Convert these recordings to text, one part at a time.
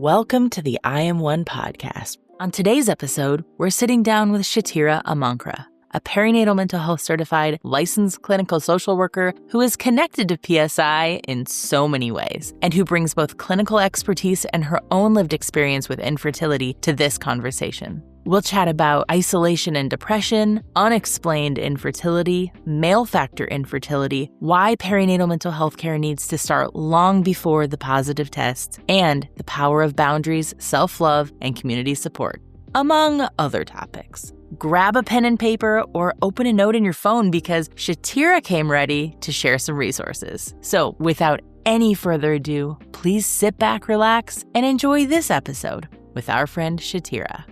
Welcome to the I Am One podcast. On today's episode, we're sitting down with Shatiera Amankrah, a perinatal mental health certified licensed clinical social worker who is connected to PSI in so many ways, and who brings both clinical expertise and her own lived experience with infertility to this conversation. We'll chat about isolation and depression, unexplained infertility, male factor infertility, why perinatal mental health care needs to start long before the positive tests, and the power of boundaries, self-love, and community support, among other topics. Grab a pen and paper or open a note in your phone because Shatiera came ready to share some resources. So without any further ado, please sit back, relax, and enjoy this episode with our friend Shatiera.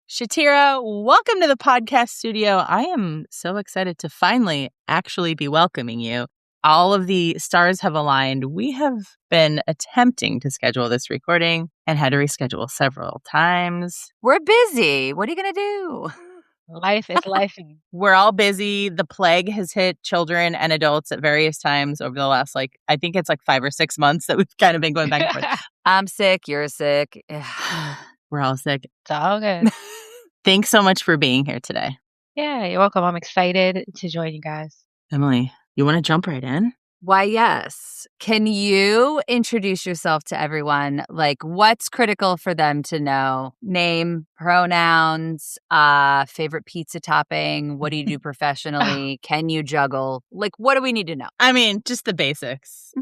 Shatiera, welcome to the podcast studio. I am so excited to finally actually be welcoming you. All of the stars have aligned. We have been attempting to schedule this recording and had to reschedule several times. We're busy. What are you going to do? Life is life. We're all busy. The plague has hit children and adults at various times over the last, I think it's 5 or 6 months that we've kind of been going back and forth. I'm sick. You're sick. We're all sick. It's all good. Thanks so much for being here today. Yeah, you're welcome. I'm excited to join you guys. Emily, you want to jump right in? Why, yes. Can you introduce yourself to everyone? What's critical for them to know? Name, pronouns, favorite pizza topping. What do you do professionally? Can you juggle? What do we need to know? I mean, just the basics.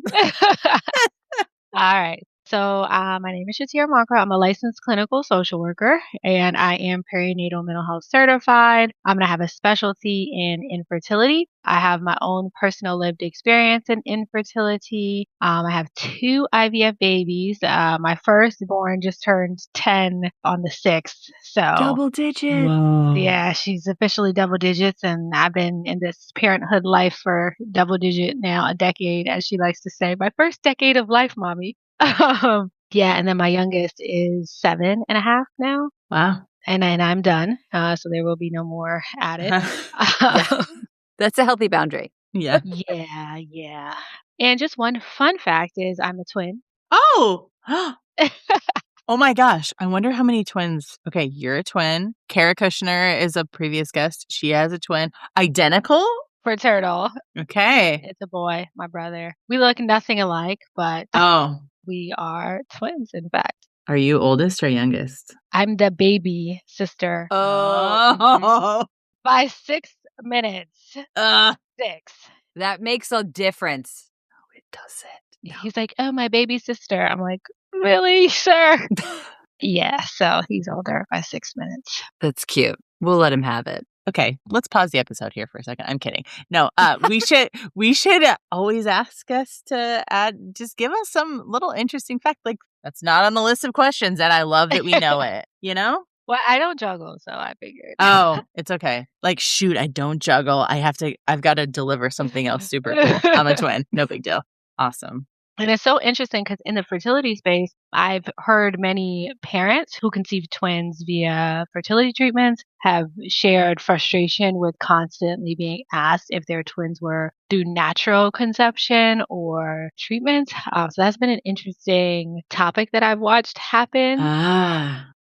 All right. So my name is Shatiera Amankrah. I'm a licensed clinical social worker, and I am perinatal mental health certified. I'm going to have a specialty in infertility. I have my own personal lived experience in infertility. I have 2 IVF babies. My firstborn just turned 10 on the 6th. So Double digits. Whoa. yeah, she's officially double digits, and I've been in this parenthood life for double digit now, a decade, as she likes to say. My first decade of life, mommy. Yeah, and then my youngest is 7.5 now. Wow. And then I'm done. So there will be no more added. That's a healthy boundary. Yeah. Yeah. And just one fun fact is I'm a twin. Oh. Oh my gosh. I wonder how many twins. Okay, you're a twin. Kara Kushner is a previous guest. She has a twin. Identical? Fraternal. Okay. It's a boy, my brother. We look nothing alike, but Oh. we are twins, in fact. Are you oldest or youngest? I'm the baby sister Oh. by 6 minutes. 6. That makes a difference. No, it doesn't. He's like, oh, my baby sister. I'm like, really, sir? Yeah, so he's older by 6 minutes. That's cute. We'll let him have it. Okay, let's pause the episode here for a second. I'm kidding. No, we should always ask us to just give us some little interesting fact. That's not on the list of questions, and I love that we know it, you know? Well, I don't juggle, so I figured. Oh, it's okay. Shoot, I don't juggle. I've got to deliver something else super cool. I'm a twin. No big deal. Awesome. And it's so interesting because in the fertility space, I've heard many parents who conceived twins via fertility treatments have shared frustration with constantly being asked if their twins were through natural conception or treatment. So that's been an interesting topic that I've watched happen.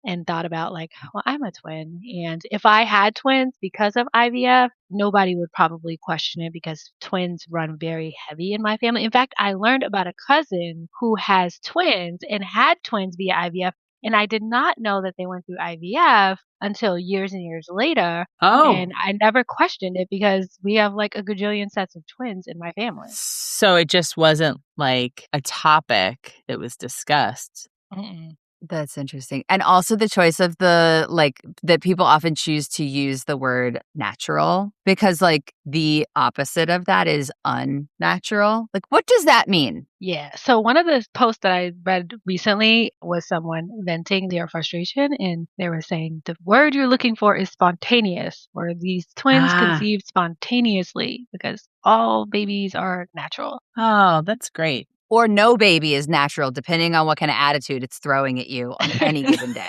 And thought about well, I'm a twin. And if I had twins because of IVF, nobody would probably question it because twins run very heavy in my family. In fact, I learned about a cousin who has twins and had twins via IVF. And I did not know that they went through IVF until years and years later. Oh. And I never questioned it because we have a gajillion sets of twins in my family. So it just wasn't a topic that was discussed. Mm-mm. That's interesting. And also the choice of that people often choose to use the word natural because the opposite of that is unnatural. What does that mean? Yeah. So one of the posts that I read recently was someone venting their frustration, and they were saying the word you're looking for is spontaneous, or these twins conceived spontaneously because all babies are natural. Oh, that's great. Or no baby is natural, depending on what kind of attitude it's throwing at you on any given day.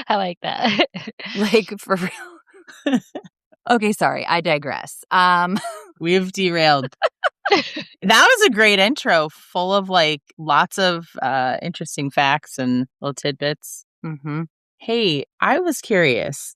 I like that. For real. Okay, sorry, I digress. We've derailed. That was a great intro, full of like lots of interesting facts and little tidbits. Mm-hmm. Hey, I was curious.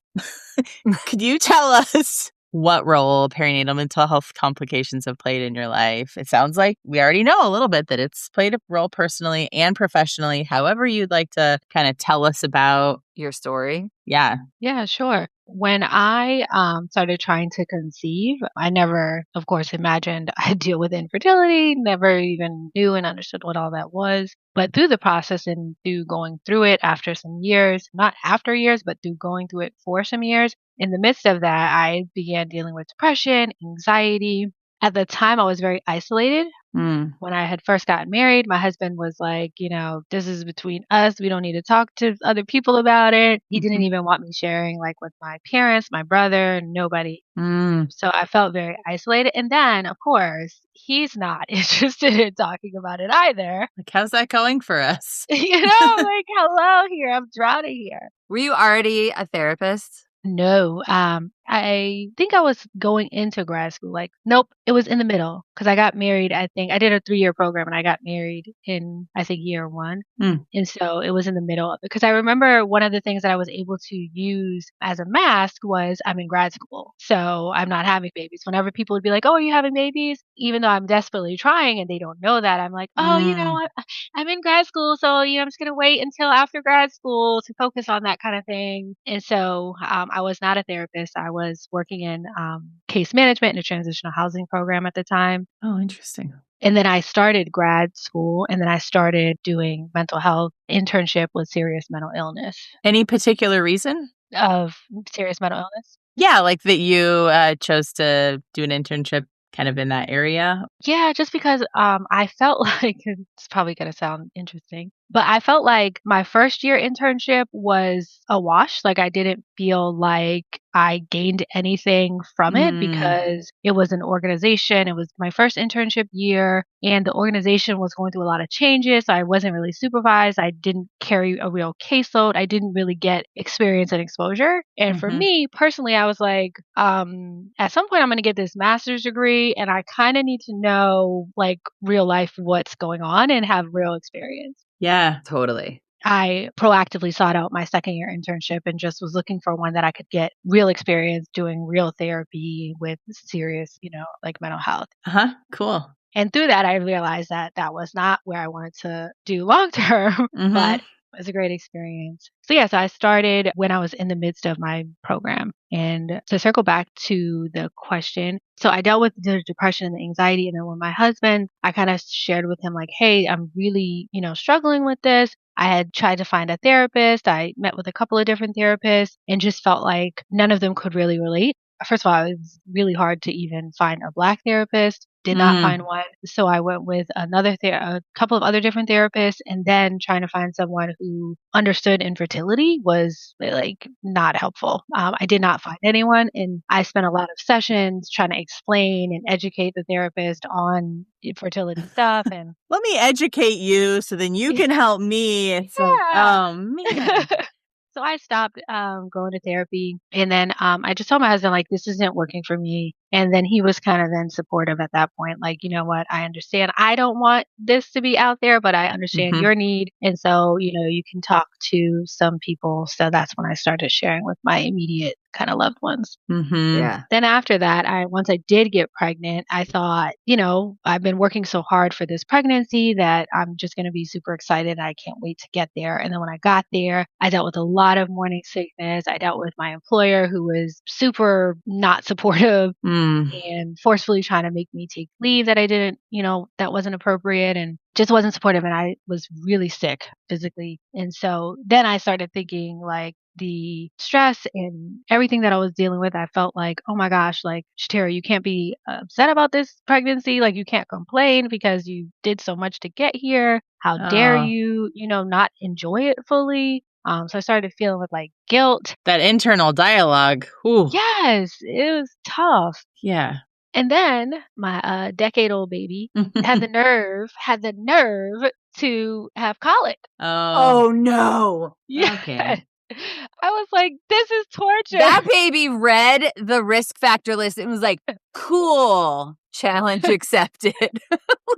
Could you tell us what role perinatal mental health complications have played in your life? It sounds like we already know a little bit that it's played a role personally and professionally. However, you'd like to kind of tell us about Your story. Yeah. Yeah, sure. When I started trying to conceive, I never, of course, imagined I'd deal with infertility, never even knew and understood what all that was. But through the process and through going through it after some years, not after years, but through going through it for some years, in the midst of that, I began dealing with depression, anxiety. At the time, I was very isolated. Mm. When I had first gotten married, my husband was like, this is between us. We don't need to talk to other people about it. He didn't even want me sharing like with my parents, my brother, nobody. Mm. So I felt very isolated. And then, of course, he's not interested in talking about it either. Like, how's that going for us? Like, hello here. I'm drowning here. Were you already a therapist? No, I think I was going into grad school. Like, nope, it was in the middle because I got married. I think I did a 3-year program and I got married in, I think, year 1. Mm. And so it was in the middle because I remember one of the things that I was able to use as a mask was I'm in grad school. So I'm not having babies. Whenever people would be like, oh, are you having babies? Even though I'm desperately trying and they don't know that, I'm like, oh, I'm in grad school. So, I'm just going to wait until after grad school to focus on that kind of thing. And so I was not a therapist. I was working in case management in a transitional housing program at the time. Oh, interesting. And then I started grad school and then I started doing mental health internship with serious mental illness. Any particular reason? Of serious mental illness? Yeah, like that you chose to do an internship kind of in that area. Yeah, just because I felt like it's probably going to sound interesting, but I felt like my first year internship was a wash. Like I didn't feel like I gained anything from it because it was an organization. It was my first internship year and the organization was going through a lot of changes. So I wasn't really supervised. I didn't carry a real caseload. I didn't really get experience and exposure. And for me personally, I was like, at some point I'm going to get this master's degree and I kind of need to know like real life what's going on and have real experience. Yeah, totally. I proactively sought out my second year internship and just was looking for one that I could get real experience doing real therapy with serious, like mental health. Cool. And through that, I realized that that was not where I wanted to do long term, but it was a great experience. So I started when I was in the midst of my program. And to circle back to the question, so I dealt with the depression and the anxiety. And then with my husband, I kind of shared with him like, hey, I'm really, struggling with this. I had tried to find a therapist. I met with a couple of different therapists and just felt like none of them could really relate. First of all, it was really hard to even find a Black therapist. Did not find one. So I went with a couple of other different therapists and then trying to find someone who understood infertility was like not helpful. I did not find anyone and I spent a lot of sessions trying to explain and educate the therapist on infertility stuff. And let me educate you so then you can help me. It's oh man. So I stopped going to therapy and then I just told my husband like this isn't working for me. And then he was kind of then supportive at that point. Like, you know what? I understand. I don't want this to be out there, but I understand your need. And so, you can talk to some people. So that's when I started sharing with my immediate kind of loved ones. Yeah. Then after that, once I did get pregnant, I thought, I've been working so hard for this pregnancy that I'm just going to be super excited. I can't wait to get there. And then when I got there, I dealt with a lot of morning sickness. I dealt with my employer who was super not supportive. And forcefully trying to make me take leave that I didn't, that wasn't appropriate and just wasn't supportive. And I was really sick physically. And so then I started thinking like the stress and everything that I was dealing with, I felt like, oh my gosh, like Shatiera, you can't be upset about this pregnancy. Like you can't complain because you did so much to get here. How dare you, not enjoy it fully. So I started feeling with like guilt. That internal dialogue. Ooh. Yes, it was tough. Yeah. And then my decade-old baby had the nerve to have colic. Oh no. Yeah. Okay. I was like, this is torture. That baby read the risk factor list and was like, cool, challenge accepted.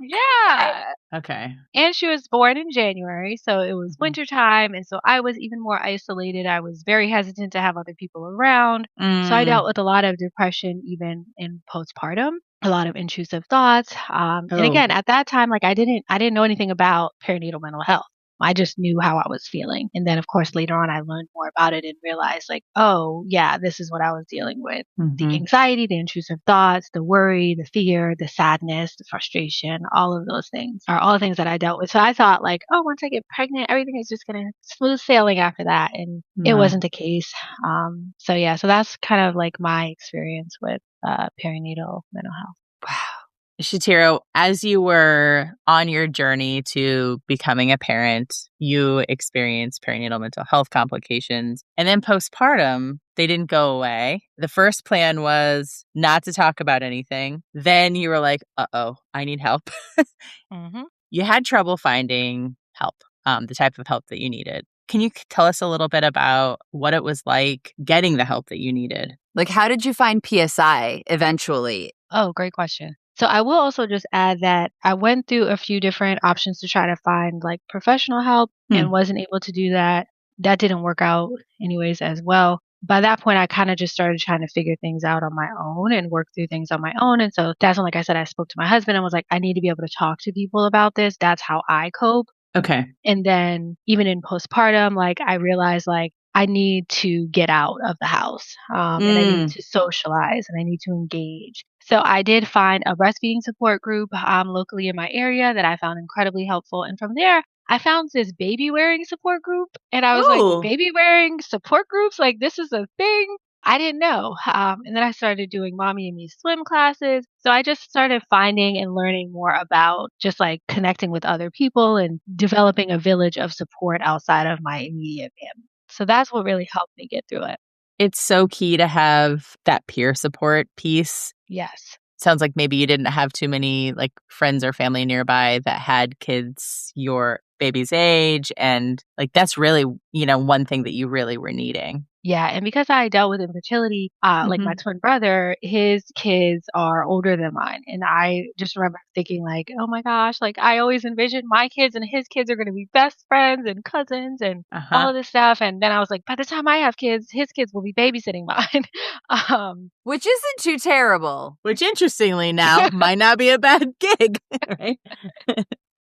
Yeah. Okay. And she was born in January, so it was wintertime. And so I was even more isolated. I was very hesitant to have other people around. So I dealt with a lot of depression, even in postpartum, a lot of intrusive thoughts. And again, at that time, like I didn't know anything about perinatal mental health. I just knew how I was feeling. And then, of course, later on, I learned more about it and realized, like, oh, yeah, this is what I was dealing with. The anxiety, the intrusive thoughts, the worry, the fear, the sadness, the frustration, all of those things are all things that I dealt with. So I thought, like, oh, once I get pregnant, everything is just going to smooth sailing after that. And it wasn't the case. So that's kind of like my experience with perinatal mental health. Wow. Shatiera, as you were on your journey to becoming a parent, you experienced perinatal mental health complications. And then postpartum, they didn't go away. The first plan was not to talk about anything. Then you were like, uh-oh, I need help. You had trouble finding help, the type of help that you needed. Can you tell us a little bit about what it was like getting the help that you needed? Like, how did you find PSI eventually? Oh, great question. So I will also just add that I went through a few different options to try to find like professional help and wasn't able to do that. That didn't work out anyways as well. By that point, I kind of just started trying to figure things out on my own and work through things on my own. And so that's when, like I said, I spoke to my husband and was like, I need to be able to talk to people about this. That's how I cope. Okay. And then even in postpartum, like I realized like I need to get out of the house and I need to socialize and I need to engage. So I did find a breastfeeding support group locally in my area that I found incredibly helpful. And from there, I found this baby wearing support group. And I was like, baby wearing support groups? Like, this is a thing? I didn't know. And then I started doing mommy and me swim classes. So I just started finding and learning more about just like connecting with other people and developing a village of support outside of my immediate family. So that's what really helped me get through it. It's so key to have that peer support piece. Yes. Sounds like maybe you didn't have too many like friends or family nearby that had kids your baby's age. And like, that's really, one thing that you really were needing. Yeah. And because I dealt with infertility, like my twin brother, his kids are older than mine. And I just remember thinking like, oh my gosh, like I always envisioned my kids and his kids are going to be best friends and cousins and all of this stuff. And then I was like, by the time I have kids, his kids will be babysitting mine. Which isn't too terrible. Which interestingly now might not be a bad gig, right?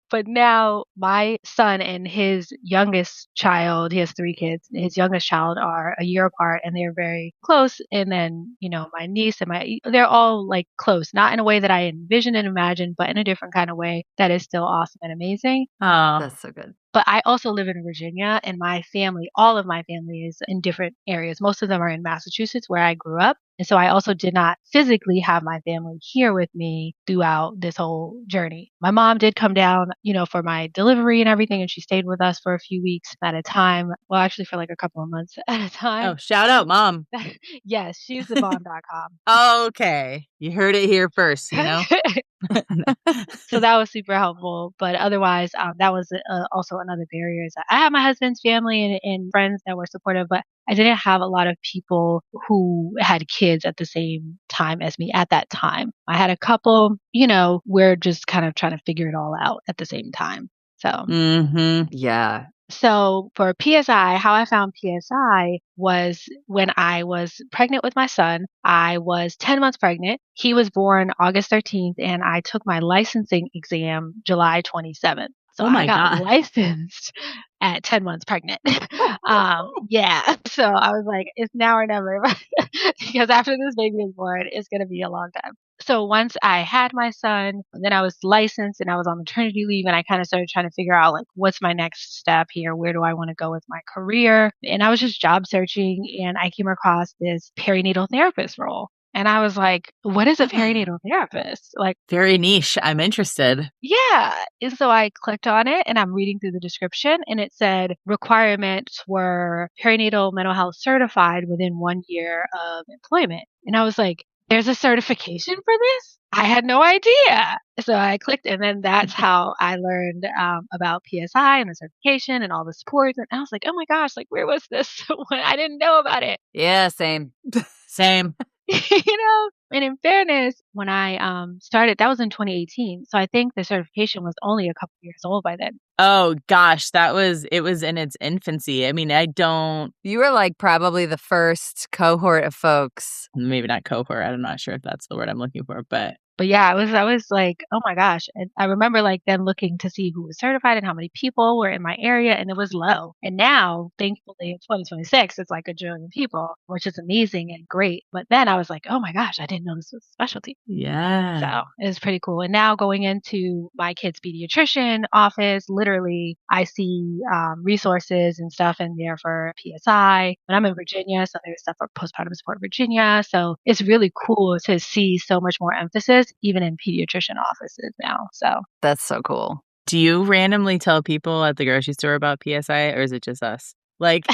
But now my son and his youngest child, he has 3 kids, his youngest child are a year apart and they're very close. And then, my niece and they're all like close, not in a way that I envisioned and imagined, but in a different kind of way that is still awesome and amazing. Oh, that's so good. But I also live in Virginia and my family, all of my family is in different areas. Most of them are in Massachusetts where I grew up. And so I also did not physically have my family here with me throughout this whole journey. My mom did come down, for my delivery and everything, and she stayed with us for a few weeks at a time. Well, actually for like a couple of months at a time. Oh, shout out, Mom. Yes, she's the bomb.com. Okay. You heard it here first, So that was super helpful. But otherwise, that was also another barrier. Is that I have my husband's family and friends that were supportive, but I didn't have a lot of people who had kids at the same time as me at that time. I had a couple, we're just kind of trying to figure it all out at the same time. So, yeah. So for PSI, how I found PSI was when I was pregnant with my son. I was 10 months pregnant. He was born August 13th and I took my licensing exam July 27th. So I got licensed at 10 months pregnant. Yeah. So I was like, it's now or never because after this baby is born, it's going to be a long time. So once I had my son, then I was licensed and I was on maternity leave and I kind of started trying to figure out like, what's my next step here? Where do I want to go with my career? And I was just job searching and I came across this perinatal therapist role. And I was like, what is a perinatal therapist? Like, very niche. I'm interested. Yeah. And so I clicked on it and I'm reading through the description and it said requirements were perinatal mental health certified within 1 year of employment. And I was like, there's a certification for this? I had no idea. So I clicked, and then that's how I learned about PSI and the certification and all the supports. And I was like, oh my gosh, like, where was this when I didn't know about it? Yeah, same. Same. And in fairness, when I started, that was in 2018. So I think the certification was only a couple years old by then. Oh gosh, it was in its infancy. I mean, You were like probably the first cohort of folks. maybe not cohort. I'm not sure if that's the word I'm looking for, but yeah, I was like, oh my gosh. And I remember like then looking to see who was certified and how many people were in my area, and it was low. And now, thankfully, in 2026, it's like a jillion people, which is amazing and great. But then I was like, oh my gosh, I didn't know this was a specialty. yeah. So it was pretty cool. And now going into my kid's pediatrician office, literally, I see resources and stuff in there for PSI. And I'm in Virginia, so there's stuff for postpartum support Virginia. So it's really cool to see so much more emphasis even in pediatrician offices now. So that's so cool. Do you randomly tell people at the grocery store about PSI, or is it just us? Like,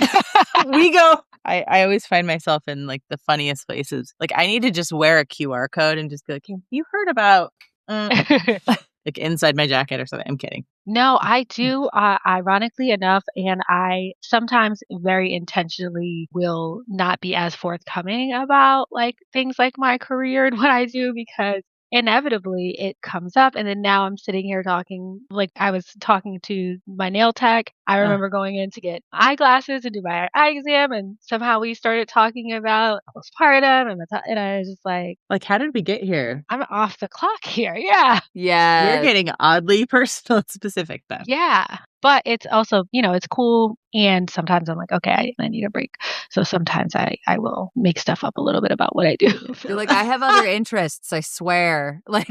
we go, I always find myself in like the funniest places. Like, I need to just wear a QR code and just be like, hey, you heard about like inside my jacket or something. I'm kidding. No, I do, ironically enough, and I sometimes very intentionally will not be as forthcoming about like things like my career and what I do, because inevitably it comes up. And then now I'm sitting here talking, like I was talking to my nail tech. I remember going in to get eyeglasses and do my eye exam, and somehow we started talking about postpartum, and I was just like, how did we get here? I'm off the clock here. Yeah. Yeah. You're getting oddly personal and specific though. Yeah. But it's also, it's cool. And sometimes I'm like, okay, I need a break. So sometimes I will make stuff up a little bit about what I do. You're like, I have other interests, I swear. Like,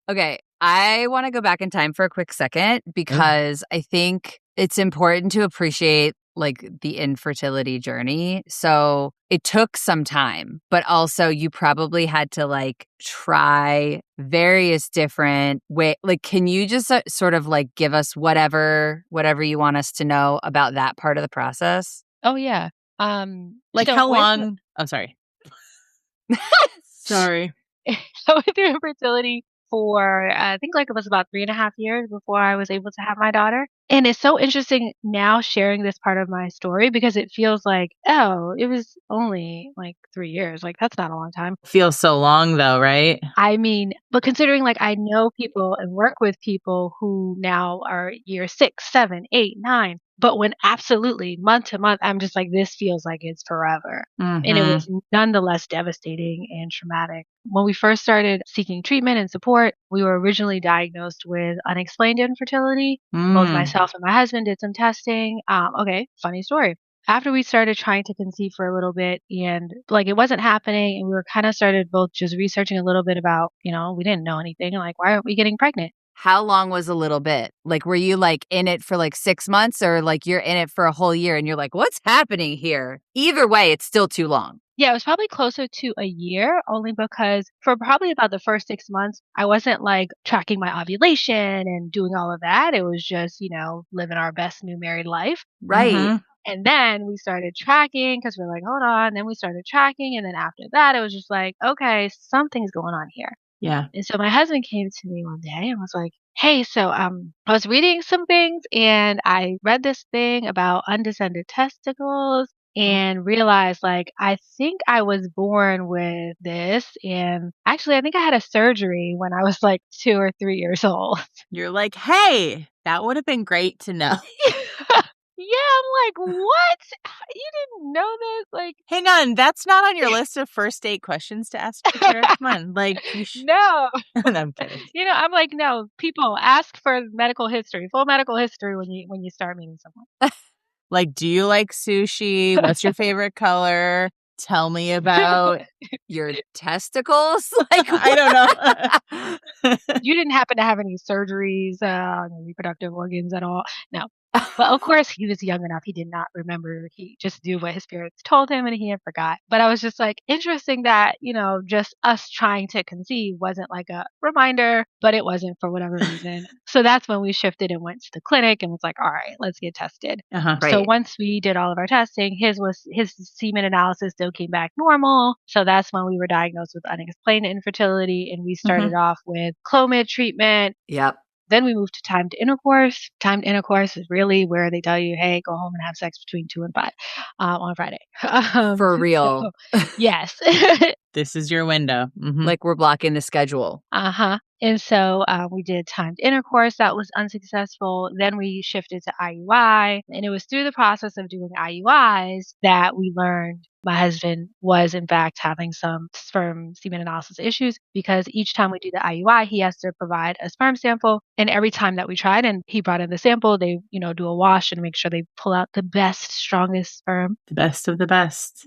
okay, I want to go back in time for a quick second, because I think it's important to appreciate like the infertility journey. So it took some time, but also you probably had to like try various different ways. Like, can you just sort of like give us whatever you want us to know about that part of the process? Oh yeah. Like how long? I'm sorry. Sorry. I went through infertility for, I think like it was about 3.5 years before I was able to have my daughter. And it's so interesting now sharing this part of my story, because it feels like, oh, it was only like 3 years. Like, that's not a long time. Feels so long though, right? I mean, but considering like I know people and work with people who now are year 6, 7, 8, 9. But when absolutely month to month, I'm just like, this feels like it's forever. Mm-hmm. And it was nonetheless devastating and traumatic. When we first started seeking treatment and support, we were originally diagnosed with unexplained infertility. Both myself and my husband did some testing. Okay, funny story. After we started trying to conceive for a little bit, and like it wasn't happening, and we were kind of started both just researching a little bit about, we didn't know anything. Like, why aren't we getting pregnant? How long was a little bit? Like, were you like in it for like 6 months, or like you're in it for a whole year and you're like, what's happening here? Either way, it's still too long. Yeah, it was probably closer to a year, only because for probably about the first 6 months, I wasn't like tracking my ovulation and doing all of that. It was just, living our best new married life. Right. Mm-hmm. And then we started tracking because we're like, hold on. Then we started tracking. And then after that, it was just like, okay, something's going on here. Yeah. And so my husband came to me one day and was like, hey, so I was reading some things, and I read this thing about undescended testicles and realized like, I think I was born with this. And actually, I think I had a surgery when I was like 2 or 3 years old. You're like, hey, that would have been great to know. Yeah, I'm like, what? You didn't know this? Like, hang on, that's not on your list of first date questions to ask Shatiera. Come on, like, no. No, I'm kidding. I'm like, no. People ask for medical history, full medical history when you start meeting someone. Like, do you like sushi? What's your favorite color? Tell me about your testicles. Like, I don't know. You didn't happen to have any surgeries on your reproductive organs at all? No. But of course, he was young enough. He did not remember. He just knew what his parents told him and he had forgot. But I was just like, interesting that, just us trying to conceive wasn't like a reminder, but it wasn't for whatever reason. So that's when we shifted and went to the clinic and was like, all right, let's get tested. Uh-huh. So Right. once we did all of our testing, his semen analysis still came back normal. So that's when we were diagnosed with unexplained infertility, and we started off with Clomid treatment. Yep. Then we moved to timed intercourse. Timed intercourse is really where they tell you, hey, go home and have sex between 2 and 5 on Friday. For real. Yes. This is your window. Mhm. Like we're blocking the schedule. Uh-huh. And so we did timed intercourse. That was unsuccessful. Then we shifted to IUI. And it was through the process of doing IUIs that we learned my husband was, in fact, having some sperm semen analysis issues, because each time we do the IUI, he has to provide a sperm sample. And every time that we tried and he brought in the sample, they, do a wash and make sure they pull out the best, strongest sperm. The best of the best.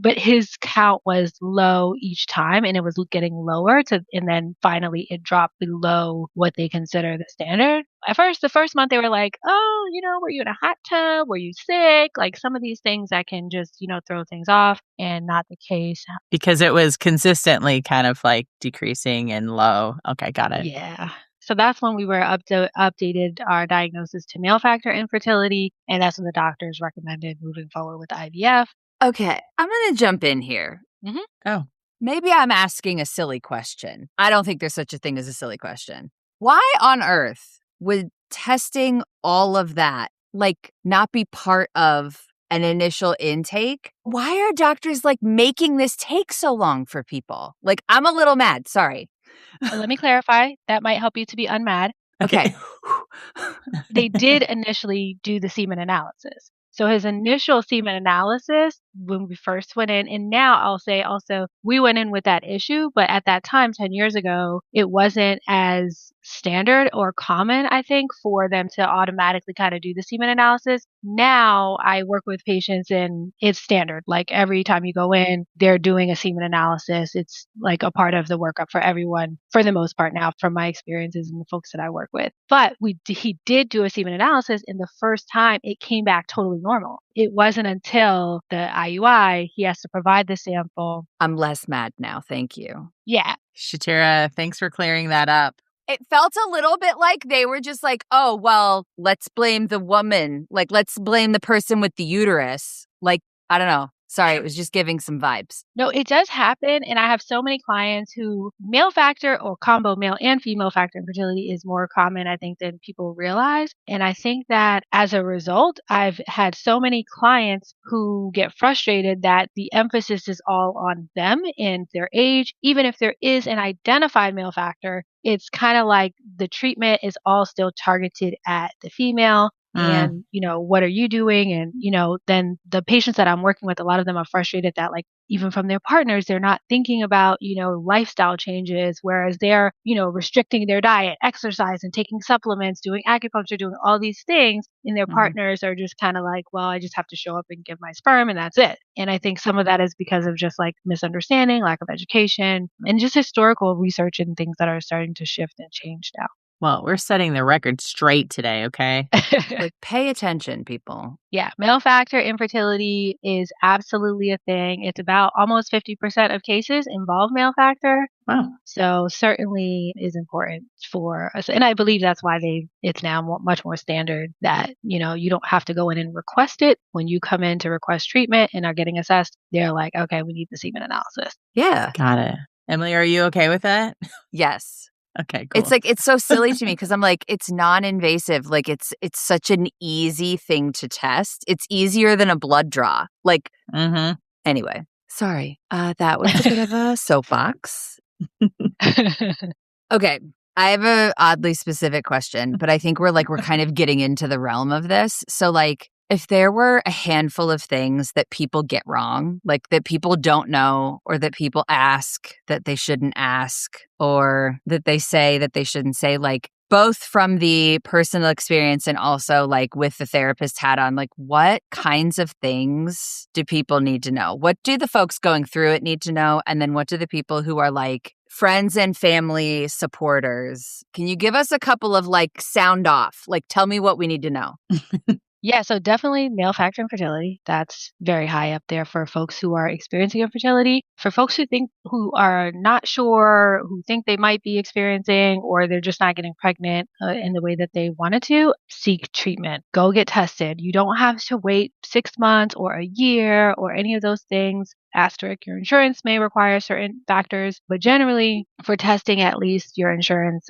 But his count was low each time, and it was getting lower and then finally it dropped below what they consider the standard. At first, the first month they were like, oh, were you in a hot tub? Were you sick? Like some of these things that can just, throw things off, and not the case. Because it was consistently kind of like decreasing and low. Okay, got it. Yeah. So that's when we were updated our diagnosis to male factor infertility, and that's when the doctors recommended moving forward with IVF. Okay, I'm going to jump in here. Mm-hmm. Oh. Maybe I'm asking a silly question. I don't think there's such a thing as a silly question. Why on earth would testing all of that not be part of an initial intake? Why are doctors making this take so long for people? I'm a little mad. Sorry. Let me clarify. That might help you to be unmad. Okay. They did initially do the semen analysis. So his initial semen analysis, when we first went in, and now I'll say also, we went in with that issue, but at that time, 10 years ago, it wasn't as standard or common, I think, for them to automatically kind of do the semen analysis. Now I work with patients and it's standard. Like every time you go in, they're doing a semen analysis. It's like a part of the workup for everyone for the most part now, from my experiences and the folks that I work with. But he did do a semen analysis, and the first time it came back totally normal. It wasn't until the IUI, he has to provide the sample. I'm less mad now. Thank you. Yeah. Shatera, thanks for clearing that up. It felt a little bit like they were just like, oh, well, let's blame the woman. Let's blame the person with the uterus. I don't know. Sorry, it was just giving some vibes. No, it does happen. And I have so many clients who male factor or combo male and female factor infertility is more common, I think, than people realize. And I think that as a result, I've had so many clients who get frustrated that the emphasis is all on them and their age. Even if there is an identified male factor, it's kind of like the treatment is all still targeted at the female. And, what are you doing? And, then the patients that I'm working with, a lot of them are frustrated that even from their partners, they're not thinking about, lifestyle changes, whereas they're, restricting their diet, exercise, and taking supplements, doing acupuncture, doing all these things. And their partners are just kind of like, well, I just have to show up and give my sperm and that's it. And I think some of that is because of just misunderstanding, lack of education, and just historical research and things that are starting to shift and change now. Well, we're setting the record straight today, okay? Pay attention, people. Yeah, male factor infertility is absolutely a thing. It's about almost 50% of cases involve male factor. Wow. So certainly is important for us. And I believe that's why it's now much more standard that, you don't have to go in and request it. When you come in to request treatment and are getting assessed, they're like, okay, we need the semen analysis. Yeah. Got it. Emily, are you okay with that? Yes. Okay, cool. It's so silly to me because I'm like, it's non-invasive. It's such an easy thing to test. It's easier than a blood draw. Anyway, sorry. That was a bit of a soapbox. Okay. I have a oddly specific question, but I think we're kind of getting into the realm of this. So if there were a handful of things that people get wrong, that people don't know, or that people ask that they shouldn't ask, or that they say that they shouldn't say, both from the personal experience and also with the therapist hat on, what kinds of things do people need to know? What do the folks going through it need to know? And then what do the people who are friends and family supporters, can you give us a couple of sound off? Tell me what we need to know. Yeah, so definitely male factor infertility. That's very high up there for folks who are experiencing infertility. For folks who are not sure, who think they might be experiencing, or they're just not getting pregnant in the way that they wanted to, seek treatment. Go get tested. You don't have to wait 6 months or a year or any of those things. Asterisk, your insurance may require certain factors, but generally for testing, at least your insurance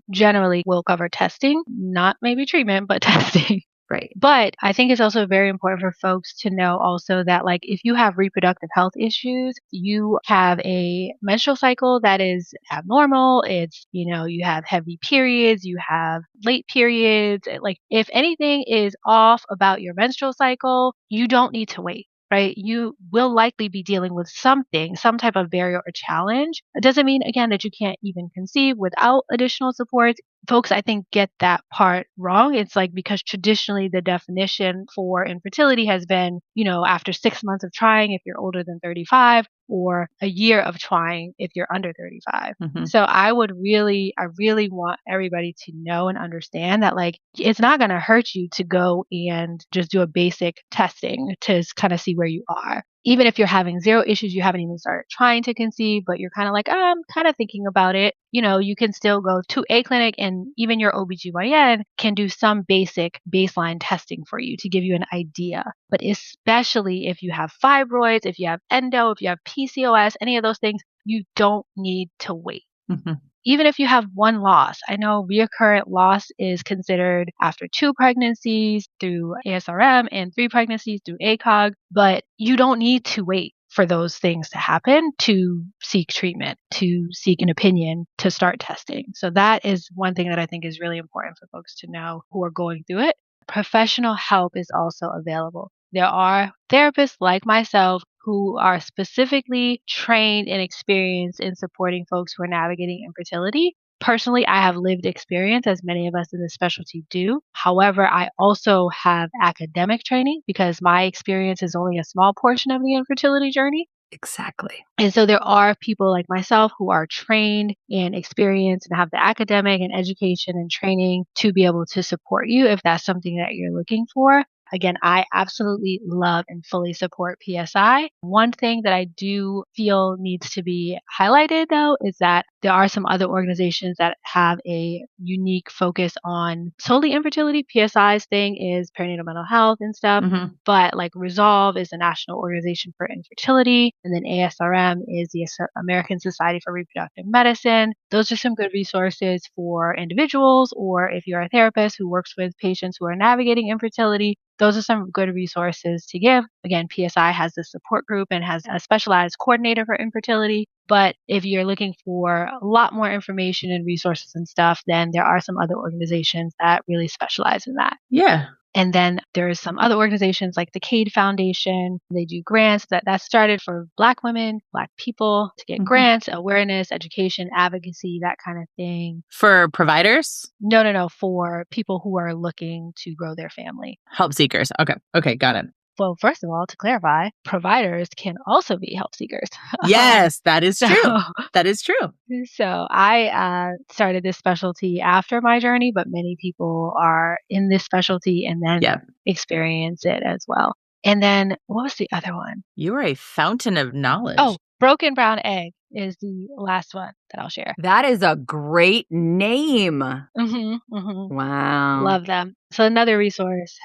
generally will cover testing, not maybe treatment, but testing. Right. But I think it's also very important for folks to know also that if you have reproductive health issues, you have a menstrual cycle that is abnormal. It's, you have heavy periods, you have late periods. If anything is off about your menstrual cycle, you don't need to wait. Right? You will likely be dealing with something, some type of barrier or challenge. It doesn't mean, again, that you can't even conceive without additional support. Folks, I think, get that part wrong. It's because traditionally the definition for infertility has been, after 6 months of trying if you're older than 35, or a year of trying if you're under 35. Mm-hmm. So I really want everybody to know and understand that it's not going to hurt you to go and just do a basic testing to kind of see where you are. Even if you're having zero issues, you haven't even started trying to conceive, but you're kind of I'm kind of thinking about it. You can still go to a clinic, and even your OBGYN can do some basic baseline testing for you to give you an idea. But especially if you have fibroids, if you have endo, if you have PCOS, any of those things, you don't need to wait. Mm-hmm. Even if you have one loss, I know recurrent loss is considered after 2 pregnancies through ASRM and 3 pregnancies through ACOG, but you don't need to wait for those things to happen to seek treatment, to seek an opinion, to start testing. So that is one thing that I think is really important for folks to know who are going through it. Professional help is also available. There are therapists like myself who are specifically trained and experienced in supporting folks who are navigating infertility. Personally, I have lived experience, as many of us in this specialty do. However, I also have academic training because my experience is only a small portion of the infertility journey. Exactly. And so there are people like myself who are trained and experienced and have the academic and education and training to be able to support you if that's something that you're looking for. Again, I absolutely love and fully support PSI. One thing that I do feel needs to be highlighted, though, is that there are some other organizations that have a unique focus on solely infertility. PSI's thing is perinatal mental health and stuff. Mm-hmm. But Resolve is the National Organization for Infertility. And then ASRM is the American Society for Reproductive Medicine. Those are some good resources for individuals, or if you're a therapist who works with patients who are navigating infertility. Those are some good resources to give. Again, PSI has a support group and has a specialized coordinator for infertility. But if you're looking for a lot more information and resources and stuff, then there are some other organizations that really specialize in that. Yeah. And then there's some other organizations like the Cade Foundation. They do grants that started for Black women, Black people to get grants, awareness, education, advocacy, that kind of thing. For providers? No. For people who are looking to grow their family. Help seekers. Okay, got it. Well, first of all, to clarify, providers can also be help seekers. Yes, that is true. That is true. So I started this specialty after my journey, but many people are in this specialty and then experience it as well. And then what was the other one? You are a fountain of knowledge. Oh, Broken Brown Egg is the last one that I'll share. That is a great name. Wow. Love them. So another resource,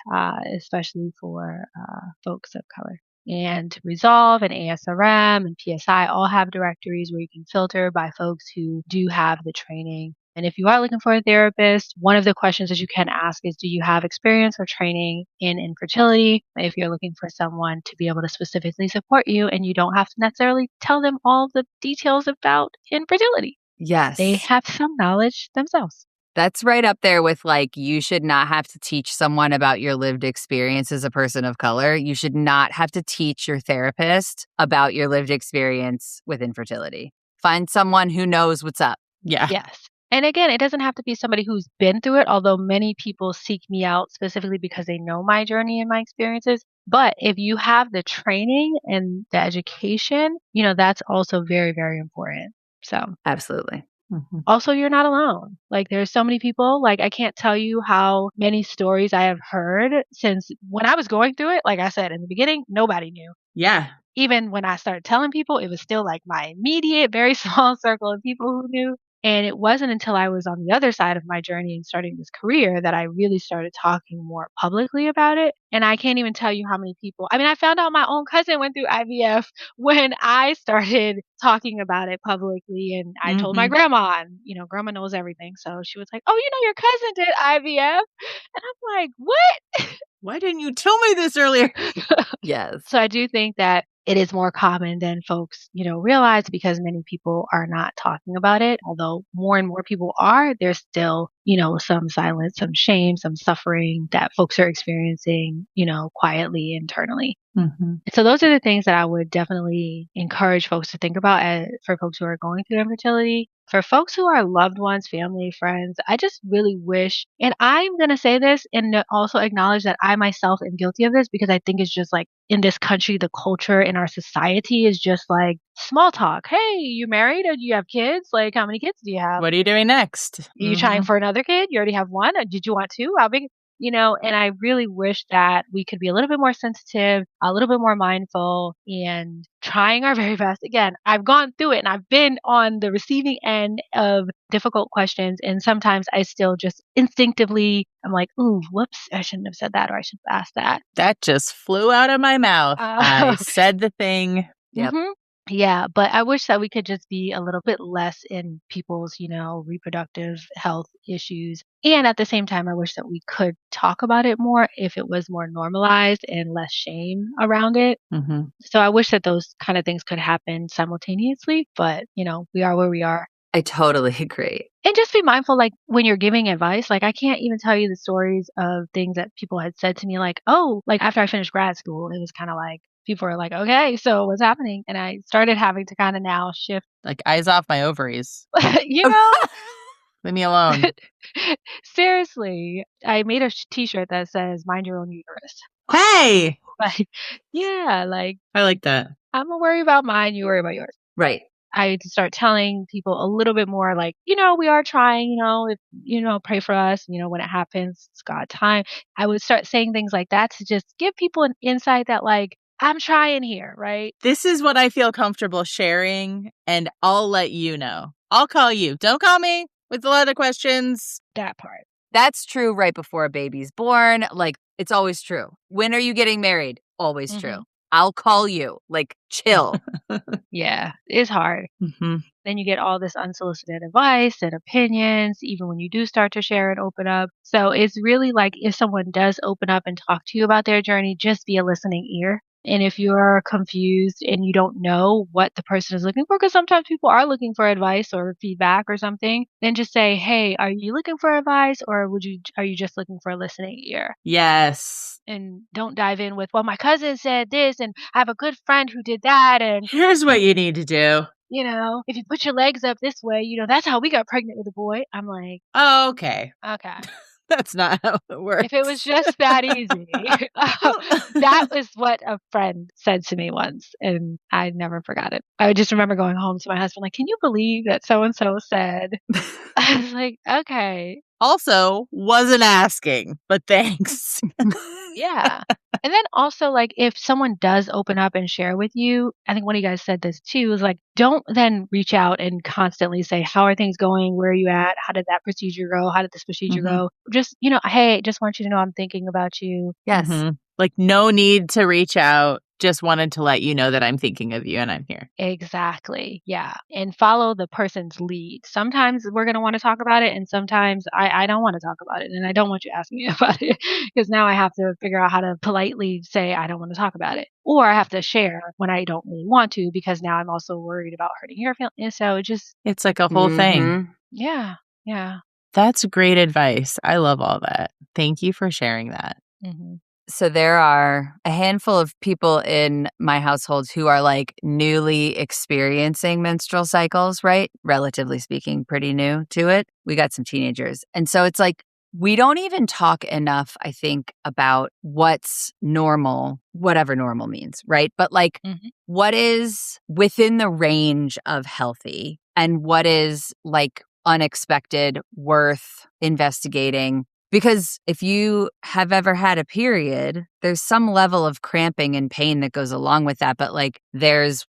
especially for folks of color. And Resolve and ASRM and PSI all have directories where you can filter by folks who do have the training. And if you are looking for a therapist, one of the questions that you can ask is, do you have experience or training in infertility? If you're looking for someone to be able to specifically support you, and you don't have to necessarily tell them all the details about infertility. Yes. They have some knowledge themselves. That's right up there with you should not have to teach someone about your lived experience as a person of color. You should not have to teach your therapist about your lived experience with infertility. Find someone who knows what's up. Yeah. Yes. And again, it doesn't have to be somebody who's been through it, although many people seek me out specifically because they know my journey and my experiences. But if you have the training and the education, that's also very, very important. So Absolutely. also, you're not alone. Like, there's so many people. Like, I can't tell you how many stories I have heard since when I was going through it. Like I said in the beginning, nobody knew. Yeah. Even when I started telling people, it was still like my immediate, very small circle of people who knew. And it wasn't until I was on the other side of my journey and starting this career that I really started talking more publicly about it. And I can't even tell you how many people. I mean, I found out my own cousin went through IVF when I started talking about it publicly. And I told my grandma, and, grandma knows everything. So she was like, oh, your cousin did IVF. And I'm like, what? Why didn't you tell me this earlier? Yes. So I do think that it is more common than folks, realize, because many people are not talking about it. Although more and more people are, there's still, some silence, some shame, some suffering that folks are experiencing, quietly internally. So those are the things that I would definitely encourage folks to think about for folks who are going through infertility. For folks who are loved ones, family, friends, I just really wish, and I'm going to say this and also acknowledge that I myself am guilty of this, because I think it's just like in this country, the culture in our society is just like small talk. Hey, you married? Or do you have kids? Like, how many kids do you have? What are you doing next? Are you trying for another kid? You already have one? Or did you want two? How big? And I really wish that we could be a little bit more sensitive, a little bit more mindful, and trying our very best. Again, I've gone through it and I've been on the receiving end of difficult questions. And sometimes I still just instinctively, I'm like, ooh, whoops, I shouldn't have said that, or I should have asked that. That just flew out of my mouth. I said the thing. Yep. Yeah, but I wish that we could just be a little bit less in people's, reproductive health issues. And at the same time, I wish that we could talk about it more if it was more normalized and less shame around it. So I wish that those kind of things could happen simultaneously, but, we are where we are. I totally agree. And just be mindful, like, when you're giving advice, like, I can't even tell you the stories of things that people had said to me, like, oh, like, after I finished grad school, it was kind of like, people are like, okay, so what's happening? And I started having to kind of now shift. Like, eyes off my ovaries. You know? Leave me alone. Seriously. I made a t-shirt that says, mind your own uterus. Hey! Like, yeah, like, I like that. I'm going to worry about mine, you worry about yours. Right. I had to start telling people a little bit more, like, we are trying, if, pray for us, when it happens, it's God's time. I would start saying things like that to just give people an insight that, like, I'm trying here, right? This is what I feel comfortable sharing, and I'll let you know. I'll call you. Don't call me with a lot of questions. That part. That's true right before a baby's born. Like, it's always true. When are you getting married? Always true. I'll call you. Like, chill. Yeah, it's hard. Then you get all this unsolicited advice and opinions, even when you do start to share and open up. So it's really like, if someone does open up and talk to you about their journey, just be a listening ear. And if you're confused and you don't know what the person is looking for, because sometimes people are looking for advice or feedback or something, then just say, hey, are you looking for advice, or are you just looking for a listening ear? Yes. And don't dive in with, well, my cousin said this, and I have a good friend who did that. And here's what you need to do. If you put your legs up this way, that's how we got pregnant with a boy. I'm like, oh, okay. Okay. That's not how it works. If it was just that easy. That was what a friend said to me once, and I never forgot it. I just remember going home to my husband, like, can you believe that so-and-so said? I was like, okay. Also, wasn't asking, but thanks. Yeah. And then also, like, if someone does open up and share with you, I think one of you guys said this too, is like, don't then reach out and constantly say, how are things going? Where are you at? How did that procedure go? How did this procedure go? Just, hey, just want you to know I'm thinking about you. Yes. Like, no need to reach out. Just wanted to let you know that I'm thinking of you and I'm here. Exactly. Yeah. And follow the person's lead. Sometimes we're going to want to talk about it, and sometimes I don't want to talk about it, and I don't want you asking me about it, because now I have to figure out how to politely say I don't want to talk about it. Or I have to share when I don't really want to, because now I'm also worried about hurting your feelings. So it's like a whole thing. Yeah. Yeah. That's great advice. I love all that. Thank you for sharing that. So there are a handful of people in my household who are like newly experiencing menstrual cycles, right? Relatively speaking, pretty new to it. We got some teenagers. And so it's like we don't even talk enough, I think, about what's normal, whatever normal means, right? But like, what is within the range of healthy and what is like unexpected, worth investigating? Because if you have ever had a period, there's some level of cramping and pain that goes along with that. But like, there's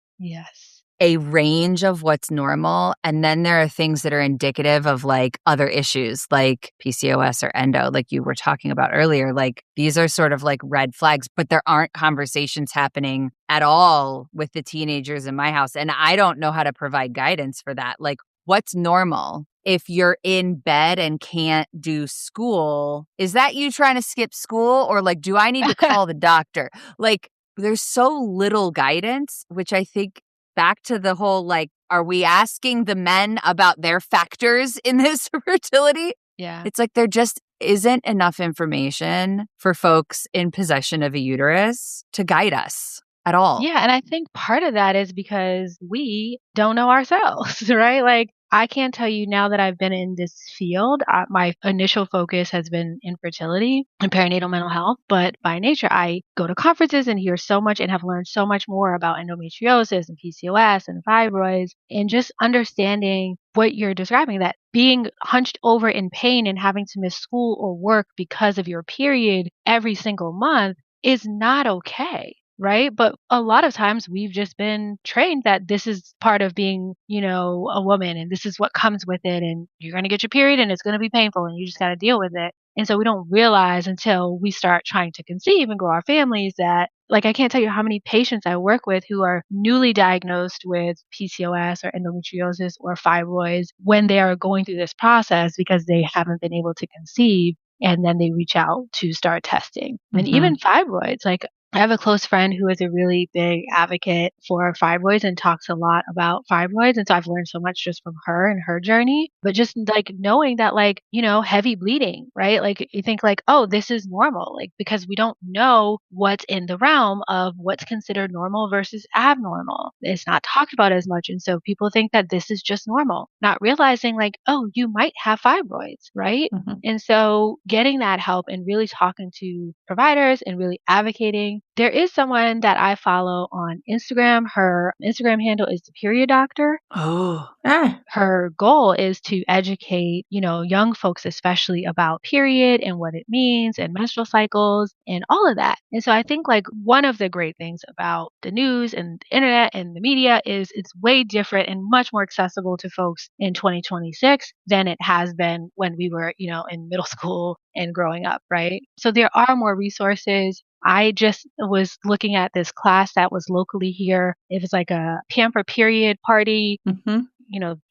a range of what's normal. And then there are things that are indicative of like other issues like PCOS or endo, like you were talking about earlier. Like these are sort of like red flags, but there aren't conversations happening at all with the teenagers in my house. And I don't know how to provide guidance for that. Like what's normal? If you're in bed and can't do school, is that you trying to skip school? Or like, do I need to call the doctor? Like there's so little guidance, which I think back to the whole, like, are we asking the men about their factors in this fertility? Yeah. It's like there just isn't enough information for folks in possession of a uterus to guide us at all. Yeah. And I think part of that is because we don't know ourselves, right? Like, I can't tell you now that I've been in this field, my initial focus has been infertility and perinatal mental health. But by nature, I go to conferences and hear so much and have learned so much more about endometriosis and PCOS and fibroids, and just understanding what you're describing, that being hunched over in pain and having to miss school or work because of your period every single month is not okay. Right. But a lot of times we've just been trained that this is part of being, a woman, and this is what comes with it. And you're going to get your period and it's going to be painful and you just got to deal with it. And so we don't realize until we start trying to conceive and grow our families that, like, I can't tell you how many patients I work with who are newly diagnosed with PCOS or endometriosis or fibroids when they are going through this process because they haven't been able to conceive. And then they reach out to start testing. And even fibroids, like, I have a close friend who is a really big advocate for fibroids and talks a lot about fibroids. And so I've learned so much just from her and her journey, but just like knowing that, like, heavy bleeding, right? Like you think like, oh, this is normal, like, because we don't know what's in the realm of what's considered normal versus abnormal. It's not talked about as much. And so people think that this is just normal, not realizing like, oh, you might have fibroids, right? And so getting that help and really talking to providers and really advocating. There is someone that I follow on Instagram. Her Instagram handle is the Period Doctor. Her goal is to educate, young folks, especially about period and what it means and menstrual cycles and all of that. And so I think like one of the great things about the news and the internet and the media is it's way different and much more accessible to folks in 2026 than it has been when we were, in middle school and growing up, right? So there are more resources. I just was looking at this class that was locally here. It was like a Pamper period party.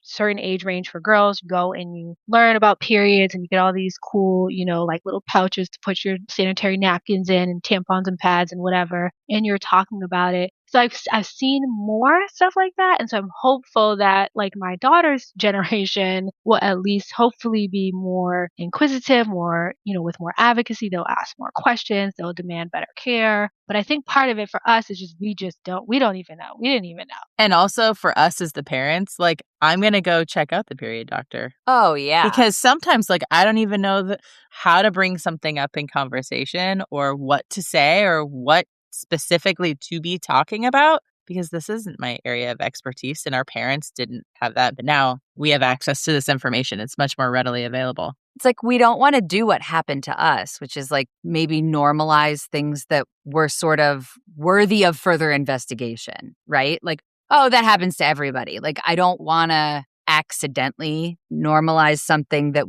Certain age range for girls. You go and you learn about periods and you get all these cool, like little pouches to put your sanitary napkins in and tampons and pads and whatever. And you're talking about it. So I've seen more stuff like that. And so I'm hopeful that like my daughter's generation will at least hopefully be more inquisitive, more, with more advocacy. They'll ask more questions. They'll demand better care. But I think part of it for us is just we don't even know. We didn't even know. And also for us as the parents, like I'm going to go check out the period doctor. Oh, yeah. Because sometimes like I don't even know how to bring something up in conversation or what to say or what specifically to be talking about, because this isn't my area of expertise and our parents didn't have that. But now we have access to this information. It's much more readily available. It's like we don't want to do what happened to us, which is like maybe normalize things that were sort of worthy of further investigation, right? Like, oh, that happens to everybody. Like, I don't want to accidentally normalize something that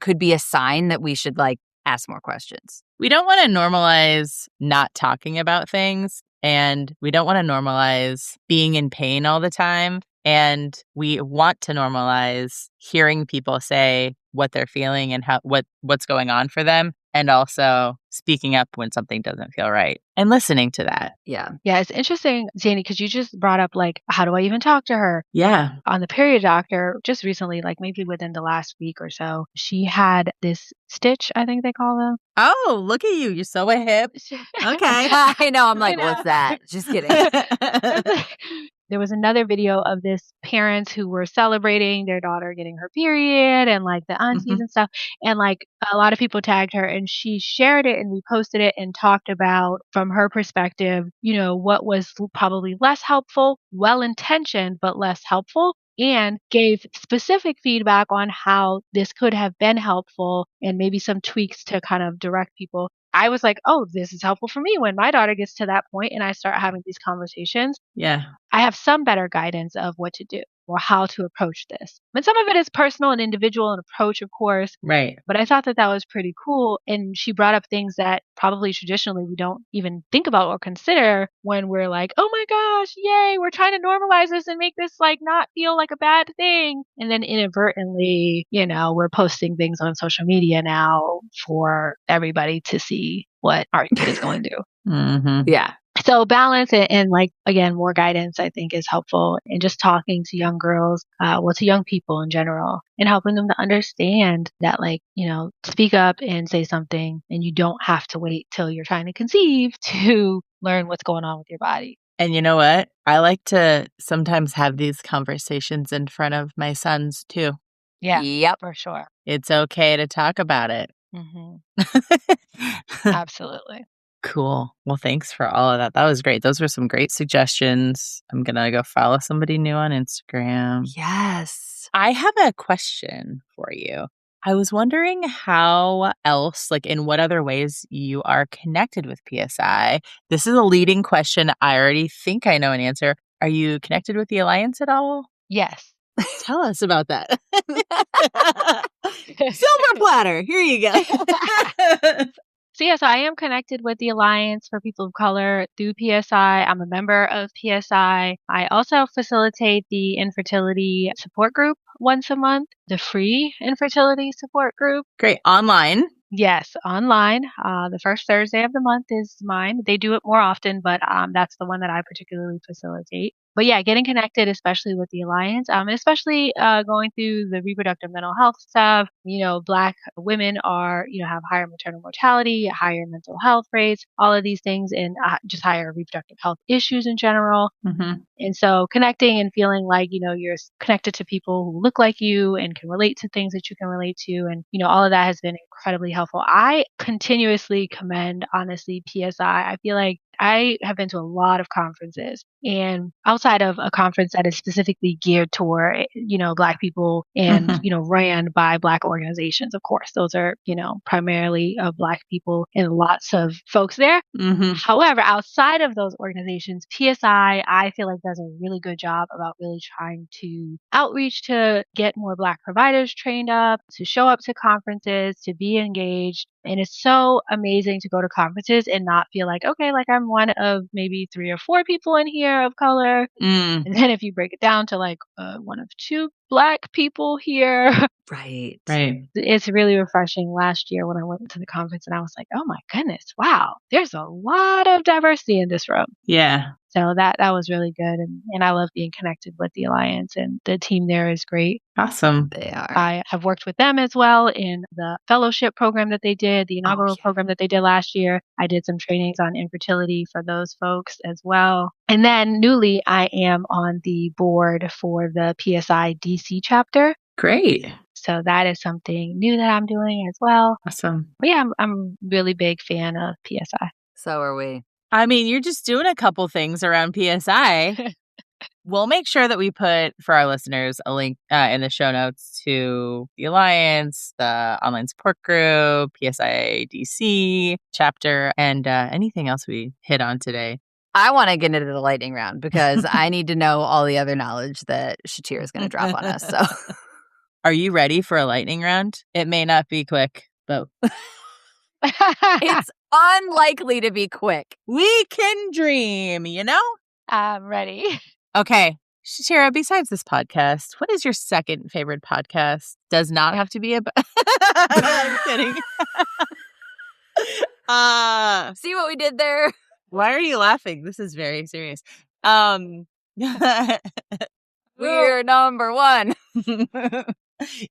could be a sign that we should like ask more questions. We don't want to normalize not talking about things, and we don't want to normalize being in pain all the time. And we want to normalize hearing people say what they're feeling and what's going on for them, and also speaking up when something doesn't feel right and listening to that. Yeah. Yeah, it's interesting, Zany, because you just brought up like, how do I even talk to her? Yeah. On the period doctor, just recently, like maybe within the last week or so, she had this stitch, I think they call them. Oh, look at you. You're so hip. Okay. I know. I'm like, what's that? Just kidding. there was another video of this parents who were celebrating their daughter getting her period and like the aunties and stuff. And like a lot of people tagged her and she shared it and reposted it and talked about from her perspective, what was probably less helpful, well-intentioned, but less helpful, and gave specific feedback on how this could have been helpful and maybe some tweaks to kind of direct people. I was like, oh, this is helpful for me when my daughter gets to that point and I start having these conversations. Yeah. I have some better guidance of what to do or how to approach this. And some of it is personal and individual and approach, of course. Right. But I thought that was pretty cool. And she brought up things that probably traditionally we don't even think about or consider when we're like, oh my gosh, yay, we're trying to normalize this and make this like not feel like a bad thing. And then inadvertently, we're posting things on social media now for everybody to see what our kid is going to do. Yeah. So balance and like, again, more guidance, I think is helpful. And just talking to young girls, to young people in general and helping them to understand that like, speak up and say something and you don't have to wait till you're trying to conceive to learn what's going on with your body. And you know what? I like to sometimes have these conversations in front of my sons too. Yeah. Yep. For sure. It's okay to talk about it. Absolutely. Cool. Well, thanks for all of that. That was great. Those were some great suggestions. I'm going to go follow somebody new on Instagram. Yes. I have a question for you. I was wondering how else, like in what other ways you are connected with PSI. This is a leading question. I already think I know an answer. Are you connected with the Alliance at all? Yes. Tell us about that. Silver platter. Here you go. So I am connected with the Alliance for People of Color through PSI. I'm a member of PSI. I also facilitate the infertility support group once a month, the free infertility support group. Great. Online. Yes, online. The first Thursday of the month is mine. They do it more often, but that's the one that I particularly facilitate. But yeah, getting connected, especially with the Alliance, and especially going through the reproductive mental health stuff. Black women have higher maternal mortality, higher mental health rates, all of these things, and just higher reproductive health issues in general. And so connecting and feeling like, you're connected to people who look like you and can relate to things that you can relate to. And, all of that has been incredibly helpful. I continuously commend, honestly, PSI. I feel like I have been to a lot of conferences, and outside of a conference that is specifically geared toward, Black people and, ran by Black organizations, of course, those are, primarily of Black people and lots of folks there. However, outside of those organizations, PSI, I feel like does a really good job about really trying to outreach to get more Black providers trained up, to show up to conferences, to be engaged. And it's so amazing to go to conferences and not feel like, okay, like I'm one of maybe 3 or 4 people in here of color. And then if you break it down to like one of 2 Black people here. Right. It's really refreshing. Last year when I went to the conference and I was like, oh my goodness, wow, there's a lot of diversity in this room. Yeah. So that was really good. And I love being connected with the Alliance, and the team there is great. Awesome. They are. I have worked with them as well in the fellowship program that they did, the inaugural program that they did last year. I did some trainings on infertility for those folks as well. And then newly, I am on the board for the PSI DC chapter. Great. So that is something new that I'm doing as well. Awesome. But yeah, I'm a really big fan of PSI. So are we. I mean, you're just doing a couple things around PSI. We'll make sure that we put, for our listeners, a link in the show notes to the Alliance, the online support group, PSI DC chapter, and anything else we hit on today. I want to get into the lightning round because I need to know all the other knowledge that Shatiera is going to drop on us. So, are you ready for a lightning round? It may not be quick, but it's unlikely to be quick. We can dream, I'm ready. Okay. Shatiera, besides this podcast, what is your second favorite podcast? Does not have to be a... I'm kidding. See what we did there? Why are you laughing? This is very serious. We're number 1.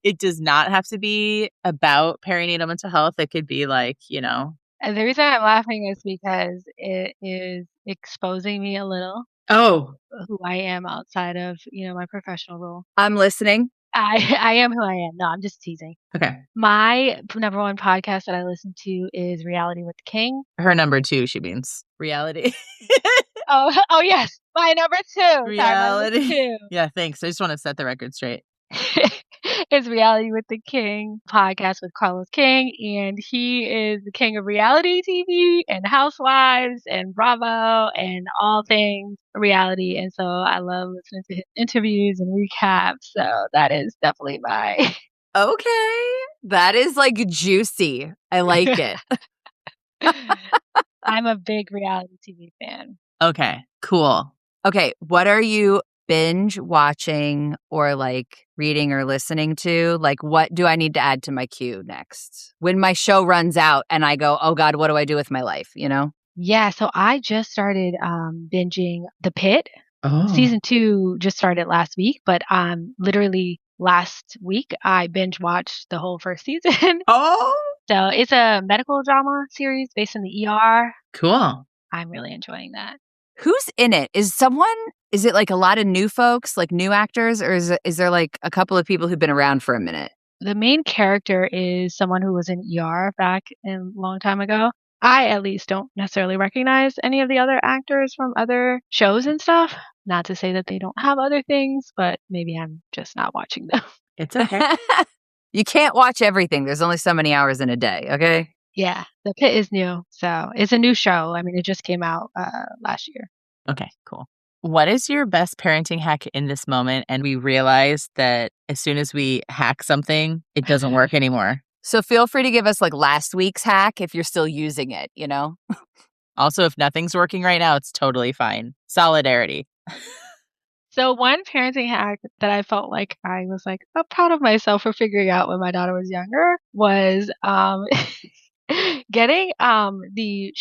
It does not have to be about perinatal mental health. It could be like, And the reason I'm laughing is because it is exposing me a little. Oh, who I am outside of, my professional role. I'm listening. I am who I am. No, I'm just teasing. okay. My number one podcast that I listen to is Reality with the King. Her number 2, she means. Reality. Oh yes, my number 2. Sorry, my number Reality. 2. Yeah, thanks. I just want to set the record straight. It's Reality with the King podcast with Carlos King, and he is the king of reality TV and Housewives and Bravo and all things reality. And so I love listening to his interviews and recaps. So that is definitely my. Okay. That is like juicy. I like it. I'm a big reality TV fan. Okay, cool. Okay, what are you binge watching or like reading or listening to? Like, what do I need to add to my queue next? When my show runs out and I go, oh God, what do I do with my life? Yeah, so I just started binging The Pitt. Oh. Season 2 just started last week, but literally last week I binge watched the whole first season. Oh, So it's a medical drama series based in the ER. cool. I'm really enjoying that. Who's in it? Is it like a lot of new folks, like new actors, or is there like a couple of people who've been around for a minute? The main character is someone who was in ER back a long time ago. I at least don't necessarily recognize any of the other actors from other shows and stuff. Not to say that they don't have other things, but maybe I'm just not watching them. It's okay. You can't watch everything. There's only so many hours in a day, okay? Yeah, The Pit is new. So it's a new show. I mean, it just came out last year. Okay, cool. What is your best parenting hack in this moment? And we realize that as soon as we hack something, it doesn't work anymore. So feel free to give us like last week's hack if you're still using it, Also, if nothing's working right now, it's totally fine. Solidarity. So one parenting hack that I felt like I was like proud of myself for figuring out when my daughter was younger was getting the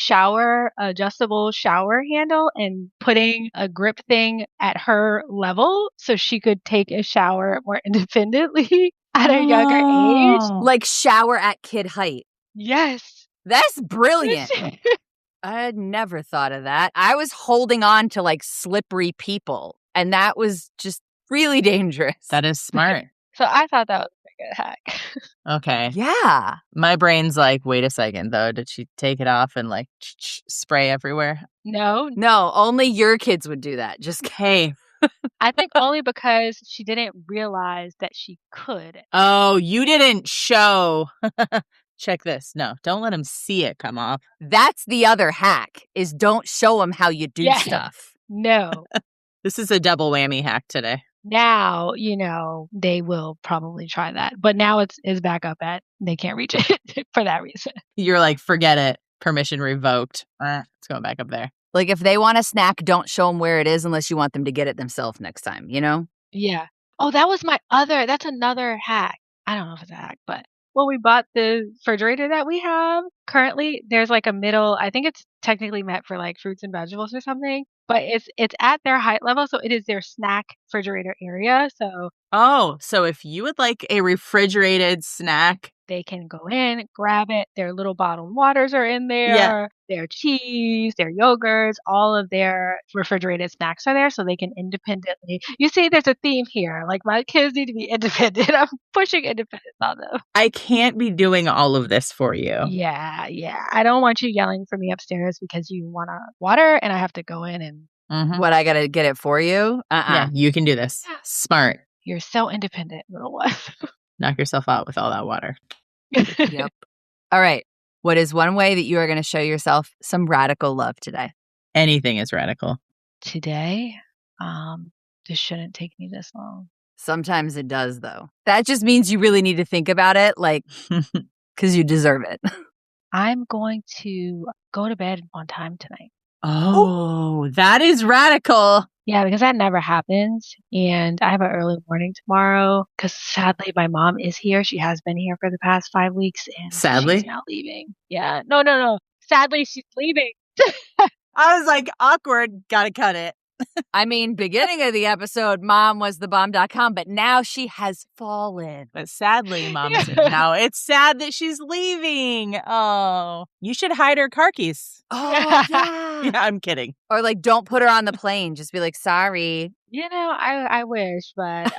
adjustable shower handle and putting a grip thing at her level so she could take a shower more independently at a younger age. Like shower at kid height. Yes. That's brilliant. I had never thought of that. I was holding on to like slippery people, and that was just really dangerous. That is smart. So I thought that was a good hack. Okay. Yeah. My brain's like, wait a second, though. Did she take it off and like spray everywhere? No, only your kids would do that. Just Hey. I think only because she didn't realize that she could. Oh, you didn't show. Check this. No, don't let him see it come off. That's the other hack, is don't show them how you do stuff. No. This is a double whammy hack today. Now, they will probably try that. But now it's back up they can't reach it for that reason. You're like, forget it. Permission revoked. It's going back up there. Like if they want a snack, don't show them where it is unless you want them to get it themselves next time, Yeah. Oh, that's another hack. I don't know if it's a hack, but when we bought the refrigerator that we have currently, there's like a middle, I think it's technically meant for like fruits and vegetables or something, but it's at their height level. So it is their snack refrigerator area. So if you would like a refrigerated snack, they can go in, grab it. Their little bottled waters are in there. Yeah. Their cheese, their yogurts, all of their refrigerated snacks are there so they can independently. You see, there's a theme here. Like my kids need to be independent. I'm pushing independence on them. I can't be doing all of this for you. Yeah. I don't want you yelling for me upstairs because you want a water and I have to go in and. What, I got to get it for you? Yeah, you can do this. Smart. You're so independent, little one. Knock yourself out with all that water. Yep. All right. What is one way that you are going to show yourself some radical love today? Anything is radical. Today, this shouldn't take me this long. Sometimes it does, though. That just means you really need to think about it, like, because you deserve it. I'm going to go to bed on time tonight. Oh, that is radical. Yeah, because that never happens. And I have an early morning tomorrow because sadly my mom is here. She has been here for the past 5 weeks. And sadly? She's now leaving. Yeah. No. Sadly, she's leaving. I was like, awkward. Gotta cut it. I mean, beginning of the episode, mom was the bomb.com, but now she has fallen. But sadly, mom is now. It's sad that she's leaving. Oh, you should hide her car keys. Oh, yeah. Yeah, I'm kidding. Or like, don't put her on the plane. Just be like, sorry. I wish, but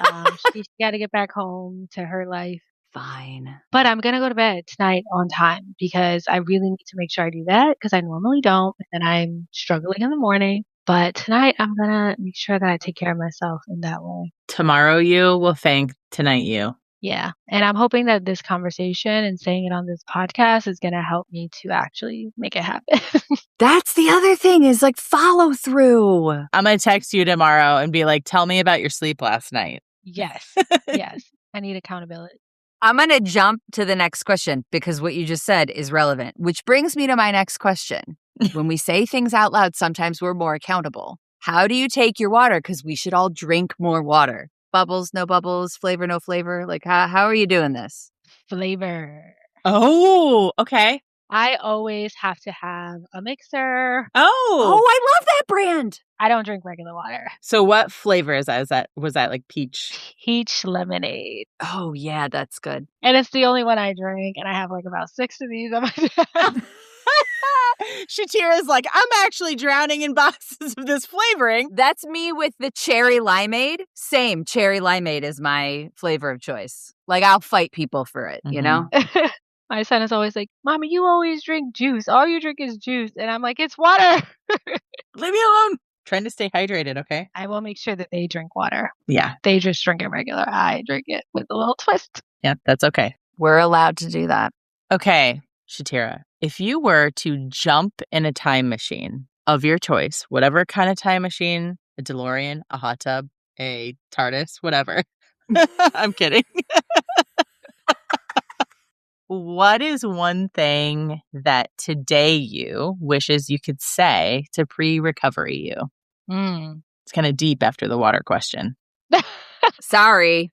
she's got to get back home to her life. Fine. But I'm going to go to bed tonight on time because I really need to make sure I do that because I normally don't. And I'm struggling in the morning. But tonight I'm going to make sure that I take care of myself in that way. Tomorrow you will thank tonight you. Yeah. And I'm hoping that this conversation and saying it on this podcast is going to help me to actually make it happen. That's the other thing is like follow through. I'm going to text you tomorrow and be like, tell me about your sleep last night. Yes. Yes. I need accountability. I'm going to jump to the next question because what you just said is relevant, which brings me to my next question. When we say things out loud, sometimes we're more accountable. How do you take your water? Because we should all drink more water. Bubbles, no bubbles, flavor, no flavor. Like, how are you doing this? Flavor. Oh, okay. I always have to have a mixer. Oh, I love that brand. I don't drink regular water. So what flavor is that? Was that like peach? Peach lemonade. Oh, yeah, that's good. And it's the only one I drink. And I have like about 6 of these on my desk. Shatira's like, I'm actually drowning in boxes of this flavoring. That's me with the cherry limeade. Same, cherry limeade is my flavor of choice. Like, I'll fight people for it, you know? My son is always like, Mommy, you always drink juice. All you drink is juice. And I'm like, it's water. Leave me alone. Trying to stay hydrated, okay? I will make sure that they drink water. Yeah. They just drink it regular. I drink it with a little twist. Yeah, that's okay. We're allowed to do that. Okay, Shatiera, if you were to jump in a time machine of your choice, whatever kind of time machine, a DeLorean, a hot tub, a TARDIS, whatever. I'm kidding. What is one thing that today you wishes you could say to pre-recovery you? It's kind of deep after the water question. Sorry.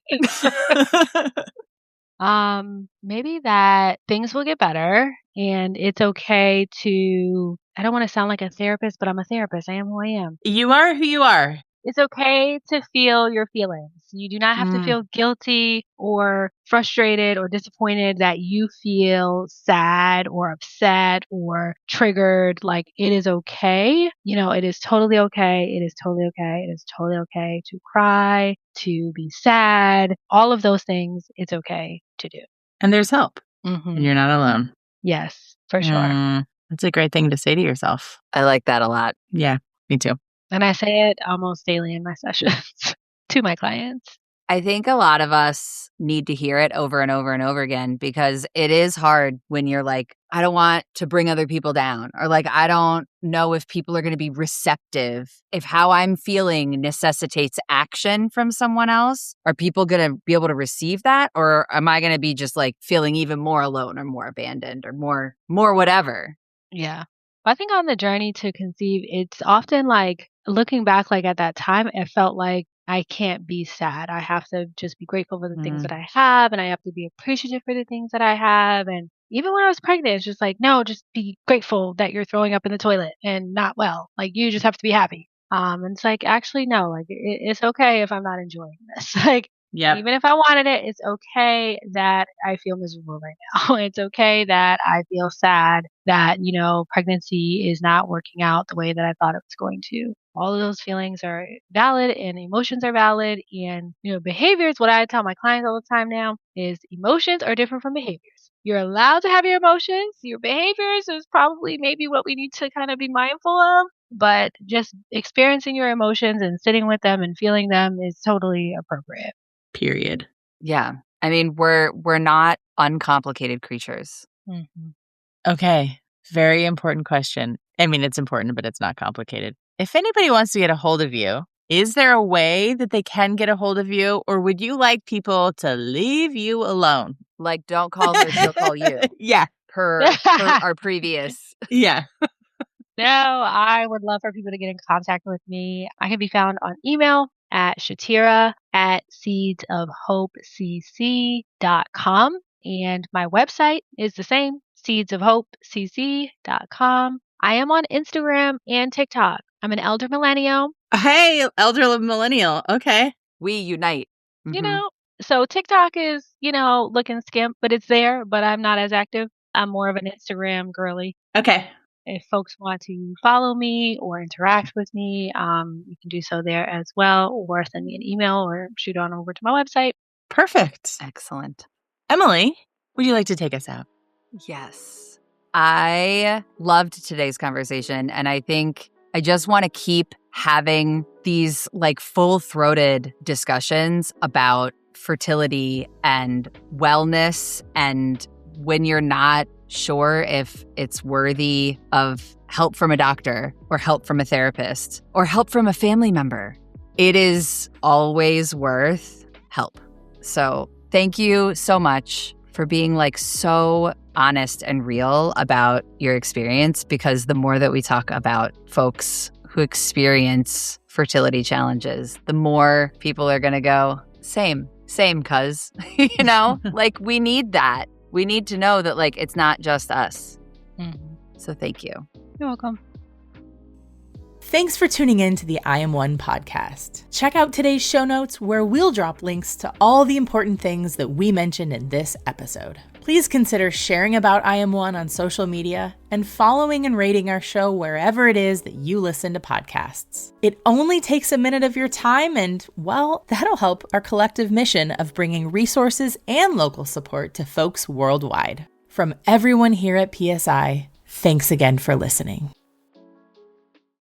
Maybe that things will get better and it's okay to, I don't want to sound like a therapist, but I'm a therapist. I am who I am. You are who you are. It's okay to feel your feelings. You do not have to feel guilty or frustrated or disappointed that you feel sad or upset or triggered. Like, it is okay. You know, it is totally okay. It is totally okay. It is totally okay to cry, to be sad, all of those things. It's okay to do. And there's help. Mm-hmm. And you're not alone. Yes, for sure. That's a great thing to say to yourself. I like that a lot. Yeah, me too. And I say it almost daily in my sessions to my clients. I think a lot of us need to hear it over and over and over again because it is hard when you're like, I don't want to bring other people down, or like, I don't know if people are going to be receptive. If how I'm feeling necessitates action from someone else, are people going to be able to receive that? Or am I going to be just like feeling even more alone or more abandoned or more whatever? Yeah. I think on the journey to conceive, it's often like looking back, like at that time, it felt like I can't be sad. I have to just be grateful for the things that I have, and I have to be appreciative for the things that I have. And even when I was pregnant, it's just like, no, just be grateful that you're throwing up in the toilet and not well. Like, you just have to be happy. And it's like, actually, no, like it's okay if I'm not enjoying this. Like, even if I wanted it, it's okay that I feel miserable right now. It's okay that I feel sad that, you know, pregnancy is not working out the way that I thought it was going to. All of those feelings are valid and emotions are valid. And, you know, behaviors, what I tell my clients all the time now is emotions are different from behaviors. You're allowed to have your emotions. Your behaviors is probably maybe what we need to kind of be mindful of. But just experiencing your emotions and sitting with them and feeling them is totally appropriate. Period. Yeah. I mean, we're not uncomplicated creatures. Mm-hmm. Okay. Very important question. I mean, it's important, but it's not complicated. If anybody wants to get a hold of you, is there a way that they can get a hold of you? Or would you like people to leave you alone? Like, don't call her, she'll call you. Yeah. Per our previous. Yeah. No, I would love for people to get in contact with me. I can be found on email at Shatiera@seedsofhopecc.com. And my website is the same, seedsofhopecc.com. I am on Instagram and TikTok. I'm an elder millennial. Hey, elder millennial. Okay. We unite. So TikTok is, looking skimp, but it's there, but I'm not as active. I'm more of an Instagram girly. Okay. If folks want to follow me or interact with me, you can do so there as well, or send me an email or shoot on over to my website. Perfect. Excellent. Emily, would you like to take us out? Yes. I loved today's conversation, and I think I just want to keep having these full-throated discussions about fertility and wellness, and when you're not sure if it's worthy of help from a doctor or help from a therapist or help from a family member, it is always worth help. So thank you so much for being so honest and real about your experience, because the more that we talk about folks who experience fertility challenges, the more people are going to go, same, cuz, we need that. We need to know that it's not just us. Mm-hmm. So thank you. You're welcome. Thanks for tuning in to the I Am One podcast. Check out today's show notes where we'll drop links to all the important things that we mentioned in this episode. Please consider sharing about I Am One on social media and following and rating our show wherever it is that you listen to podcasts. It only takes a minute of your time and, well, that'll help our collective mission of bringing resources and local support to folks worldwide. From everyone here at PSI, thanks again for listening.